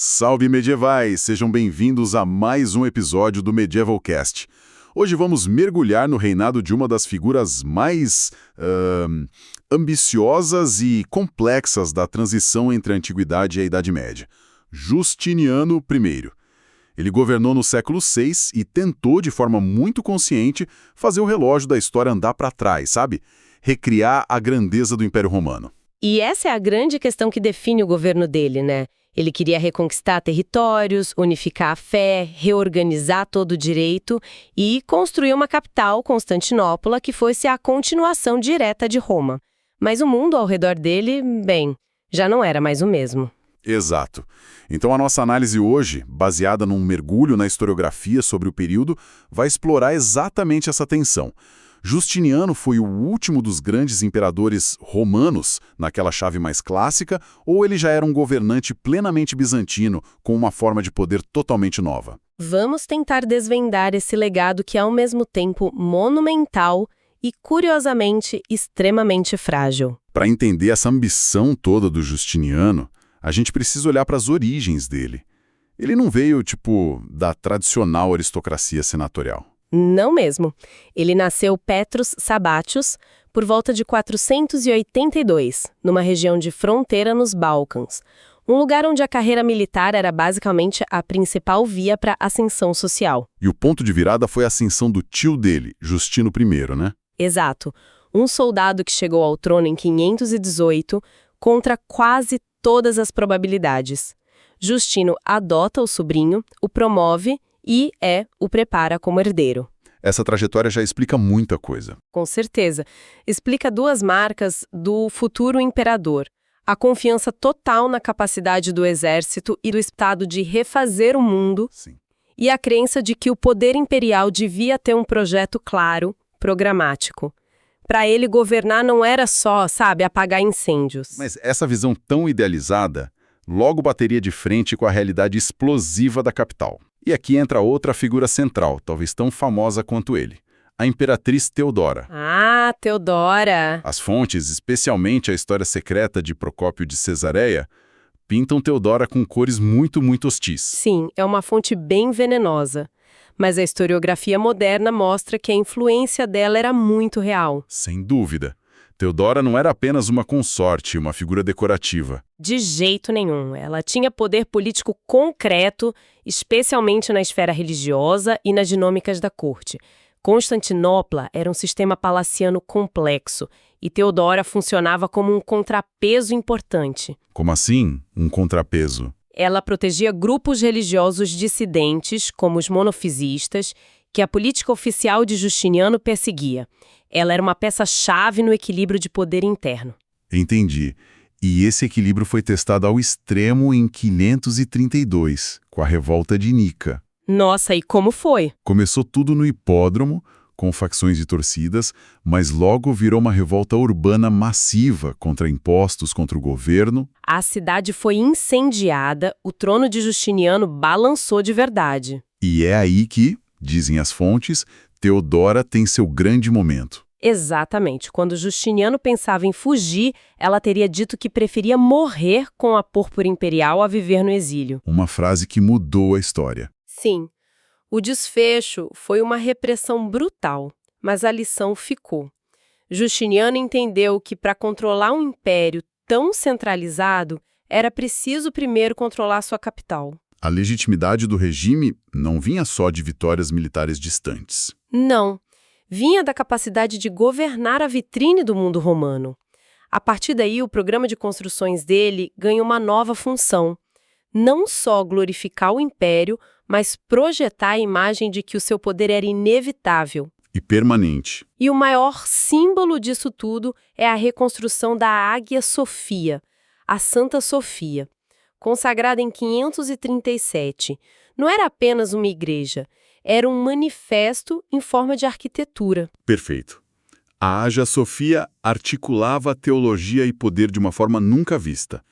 Salve medievais! Sejam bem-vindos a mais um episódio do Medieval Cast. Hoje vamos mergulhar no reinado de uma das figuras mais ambiciosas e complexas da transição entre a Antiguidade e a Idade Média, Justiniano I. Ele governou no século VI e tentou, de forma muito consciente, fazer o relógio da história andar para trás, sabe? Recriar a grandeza do Império Romano. E essa é a grande questão que define o governo dele, né? Ele queria reconquistar territórios, unificar a fé, reorganizar todo o direito e construir uma capital, Constantinopla, que fosse a continuação direta de Roma. Mas o mundo ao redor dele, bem, já não era mais o mesmo. Exato. Então a nossa análise hoje, baseada num mergulho na historiografia sobre o período, vai explorar exatamente essa tensão. Justiniano foi o último dos grandes imperadores romanos, naquela chave mais clássica, ou ele já era um governante plenamente bizantino, com uma forma de poder totalmente nova? Vamos tentar desvendar esse legado que é ao mesmo tempo monumental e, curiosamente, extremamente frágil. Para entender essa ambição toda do Justiniano, a gente precisa olhar para as origens dele. Ele não veio, da tradicional aristocracia senatorial. Não mesmo. Ele nasceu Petrus Sabatius por volta de 482, numa região de fronteira nos Balcãs, um lugar onde a carreira militar era basicamente a principal via para ascensão social. E o ponto de virada foi a ascensão do tio dele, Justino I, né? Exato. Um soldado que chegou ao trono em 518 contra quase todas as probabilidades. Justino adota o sobrinho, o promove e o prepara como herdeiro. Essa trajetória já explica muita coisa. Com certeza. Explica duas marcas do futuro imperador. A confiança total na capacidade do exército e do Estado de refazer o mundo. Sim. E a crença de que o poder imperial devia ter um projeto claro, programático. Para ele, governar não era só, apagar incêndios. Mas essa visão tão idealizada logo bateria de frente com a realidade explosiva da capital. E aqui entra outra figura central, talvez tão famosa quanto ele, a imperatriz Teodora. Ah, Teodora! As fontes, especialmente a história secreta de Procópio de Cesareia, pintam Teodora com cores muito, muito hostis. Sim, é uma fonte bem venenosa. Mas a historiografia moderna mostra que a influência dela era muito real. Sem dúvida. Teodora não era apenas uma consorte, uma figura decorativa. De jeito nenhum. Ela tinha poder político concreto, especialmente na esfera religiosa e nas dinâmicas da corte. Constantinopla era um sistema palaciano complexo e Teodora funcionava como um contrapeso importante. Como assim, um contrapeso? Ela protegia grupos religiosos dissidentes, como os monofisistas, que a política oficial de Justiniano perseguia. Ela era uma peça-chave no equilíbrio de poder interno. Entendi. E esse equilíbrio foi testado ao extremo em 532, com a revolta de Nica. Nossa, e como foi? Começou tudo no hipódromo, com facções e torcidas, mas logo virou uma revolta urbana massiva contra impostos, contra o governo. A cidade foi incendiada, o trono de Justiniano balançou de verdade. E é aí que, dizem as fontes, Teodora tem seu grande momento. Exatamente. Quando Justiniano pensava em fugir, ela teria dito que preferia morrer com a púrpura imperial a viver no exílio. Uma frase que mudou a história. Sim. O desfecho foi uma repressão brutal, mas a lição ficou. Justiniano entendeu que para controlar um império tão centralizado, era preciso primeiro controlar sua capital. A legitimidade do regime não vinha só de vitórias militares distantes. Não. Vinha da capacidade de governar a vitrine do mundo romano. A partir daí, o programa de construções dele ganha uma nova função. Não só glorificar o império, mas projetar a imagem de que o seu poder era inevitável. E permanente. E o maior símbolo disso tudo é a reconstrução da Águia Sofia, a Santa Sofia. Consagrada em 537, não era apenas uma igreja, era um manifesto em forma de arquitetura. Perfeito. A Ágia Sofia articulava a teologia e poder de uma forma nunca vista.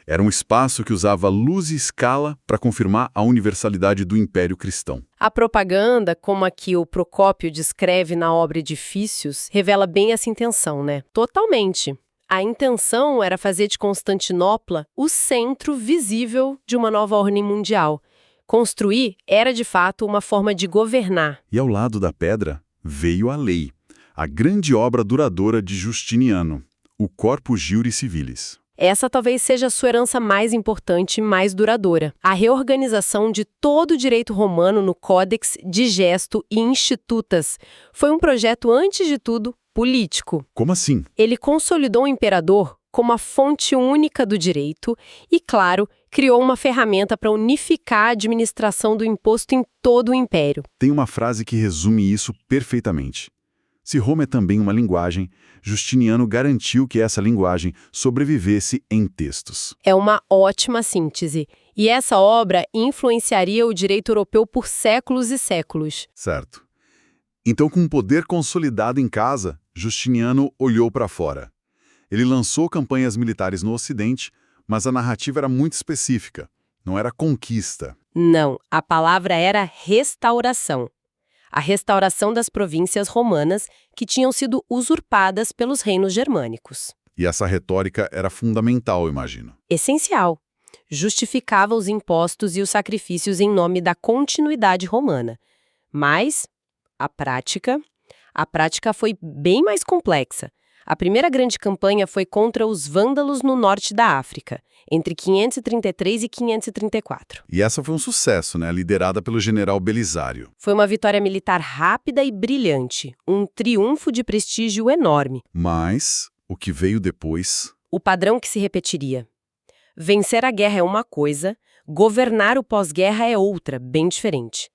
Era um espaço que usava luz e escala para confirmar a universalidade do Império Cristão. A propaganda, como aqui o Procópio descreve na obra Edifícios, revela bem essa intenção, né? Totalmente. A intenção era fazer de Constantinopla o centro visível de uma nova ordem mundial. Construir era, de fato, uma forma de governar. E ao lado da pedra veio a lei, a grande obra duradoura de Justiniano, o Corpus Juris Civilis. Essa talvez seja a sua herança mais importante e mais duradoura. A reorganização de todo o direito romano no Codex, Digesto e Institutas foi um projeto, antes de tudo, político. Como assim? Ele consolidou o imperador como a fonte única do direito e, claro, criou uma ferramenta para unificar a administração do imposto em todo o império. Tem uma frase que resume isso perfeitamente. Se Roma é também uma linguagem, Justiniano garantiu que essa linguagem sobrevivesse em textos. É uma ótima síntese. E essa obra influenciaria o direito europeu por séculos e séculos. Certo. Então, com o poder consolidado em casa, Justiniano olhou para fora. Ele lançou campanhas militares no Ocidente, mas a narrativa era muito específica. Não era conquista. Não, a palavra era restauração. A restauração das províncias romanas que tinham sido usurpadas pelos reinos germânicos. E essa retórica era fundamental, imagino. Essencial. Justificava os impostos e os sacrifícios em nome da continuidade romana. Mas a prática foi bem mais complexa. A primeira grande campanha foi contra os vândalos no norte da África, entre 533 e 534. E essa foi um sucesso, né? Liderada pelo general Belisário. Foi uma vitória militar rápida e brilhante, um triunfo de prestígio enorme. Mas o que veio depois... O padrão que se repetiria. Vencer a guerra é uma coisa, governar o pós-guerra é outra, bem diferente.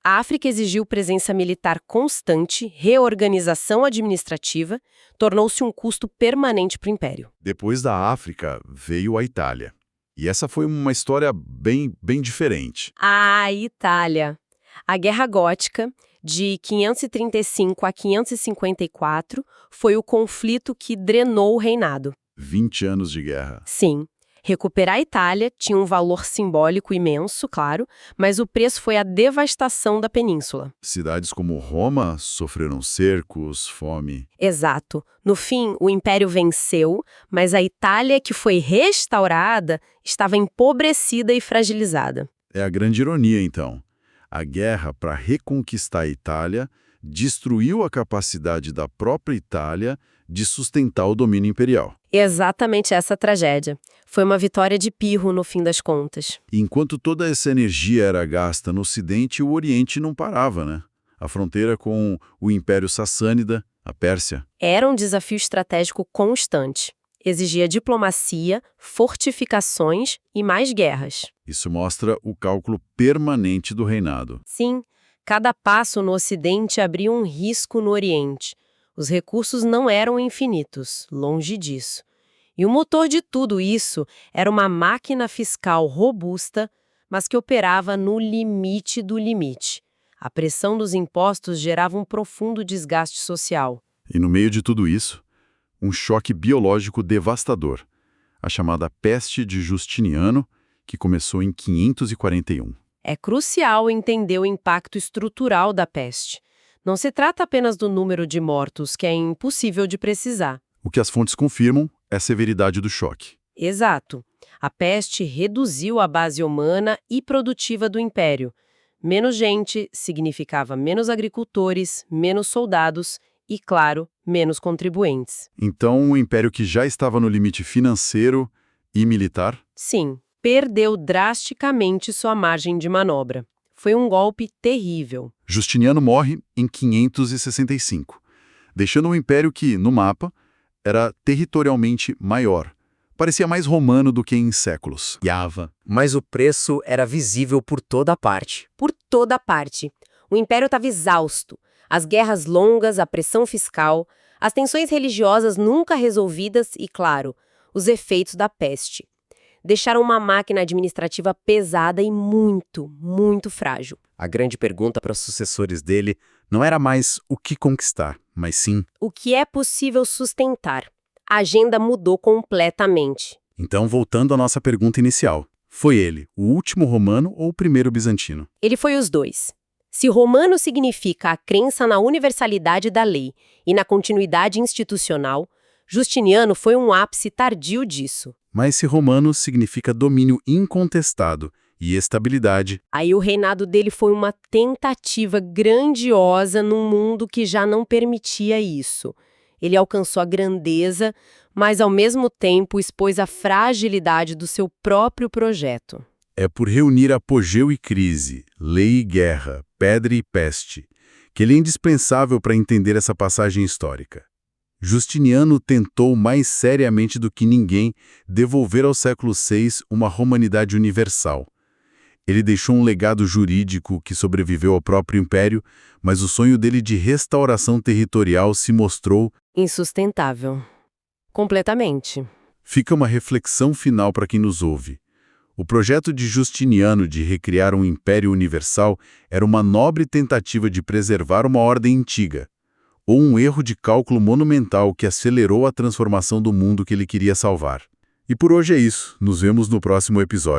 A África exigiu presença militar constante, reorganização administrativa, tornou-se um custo permanente para o Império. Depois da África, veio a Itália. E essa foi uma história bem diferente. A Itália. A Guerra Gótica, de 535 a 554, foi o conflito que drenou o reinado. 20 anos de guerra. Sim. Recuperar a Itália tinha um valor simbólico imenso, claro, mas o preço foi a devastação da península. Cidades como Roma sofreram cercos, fome. Exato. No fim, o Império venceu, mas a Itália que foi restaurada estava empobrecida e fragilizada. É a grande ironia, então. A guerra para reconquistar a Itália destruiu a capacidade da própria Itália de sustentar o domínio imperial. Exatamente essa tragédia. Foi uma vitória de pirro no fim das contas. E enquanto toda essa energia era gasta no Ocidente, o Oriente não parava, né? A fronteira com o Império Sassânida, a Pérsia. Era um desafio estratégico constante. Exigia diplomacia, fortificações e mais guerras. Isso mostra o cálculo permanente do reinado. Sim, cada passo no Ocidente abria um risco no Oriente. Os recursos não eram infinitos, longe disso. E o motor de tudo isso era uma máquina fiscal robusta, mas que operava no limite do limite. A pressão dos impostos gerava um profundo desgaste social. E no meio de tudo isso, um choque biológico devastador, a chamada peste de Justiniano, que começou em 541. É crucial entender o impacto estrutural da peste. Não se trata apenas do número de mortos, que é impossível de precisar. O que as fontes confirmam é a severidade do choque. Exato. A peste reduziu a base humana e produtiva do império. Menos gente significava menos agricultores, menos soldados e, claro, menos contribuintes. Então, o império que já estava no limite financeiro e militar? Sim, perdeu drasticamente sua margem de manobra. Foi um golpe terrível. Justiniano morre em 565, deixando um império que, no mapa, era territorialmente maior. Parecia mais romano do que em séculos. Mas o preço era visível por toda parte. Por toda parte. O império estava exausto. As guerras longas, a pressão fiscal, as tensões religiosas nunca resolvidas e, claro, os efeitos da peste. Deixaram uma máquina administrativa pesada e muito, muito frágil. A grande pergunta para os sucessores dele não era mais o que conquistar, mas sim... O que é possível sustentar? A agenda mudou completamente. Então, voltando à nossa pergunta inicial, foi ele o último romano ou o primeiro bizantino? Ele foi os dois. Se romano significa a crença na universalidade da lei e na continuidade institucional, Justiniano foi um ápice tardio disso. Mas se romano significa domínio incontestado e estabilidade. Aí o reinado dele foi uma tentativa grandiosa num mundo que já não permitia isso. Ele alcançou a grandeza, mas ao mesmo tempo expôs a fragilidade do seu próprio projeto. É por reunir apogeu e crise, lei e guerra, pedra e peste, que ele é indispensável para entender essa passagem histórica. Justiniano tentou mais seriamente do que ninguém devolver ao século VI uma romanidade universal. Ele deixou um legado jurídico que sobreviveu ao próprio império, mas o sonho dele de restauração territorial se mostrou Insustentável. Completamente. Fica uma reflexão final para quem nos ouve. O projeto de Justiniano de recriar um império universal era uma nobre tentativa de preservar uma ordem antiga, ou um erro de cálculo monumental que acelerou a transformação do mundo que ele queria salvar. E por hoje é isso. Nos vemos no próximo episódio.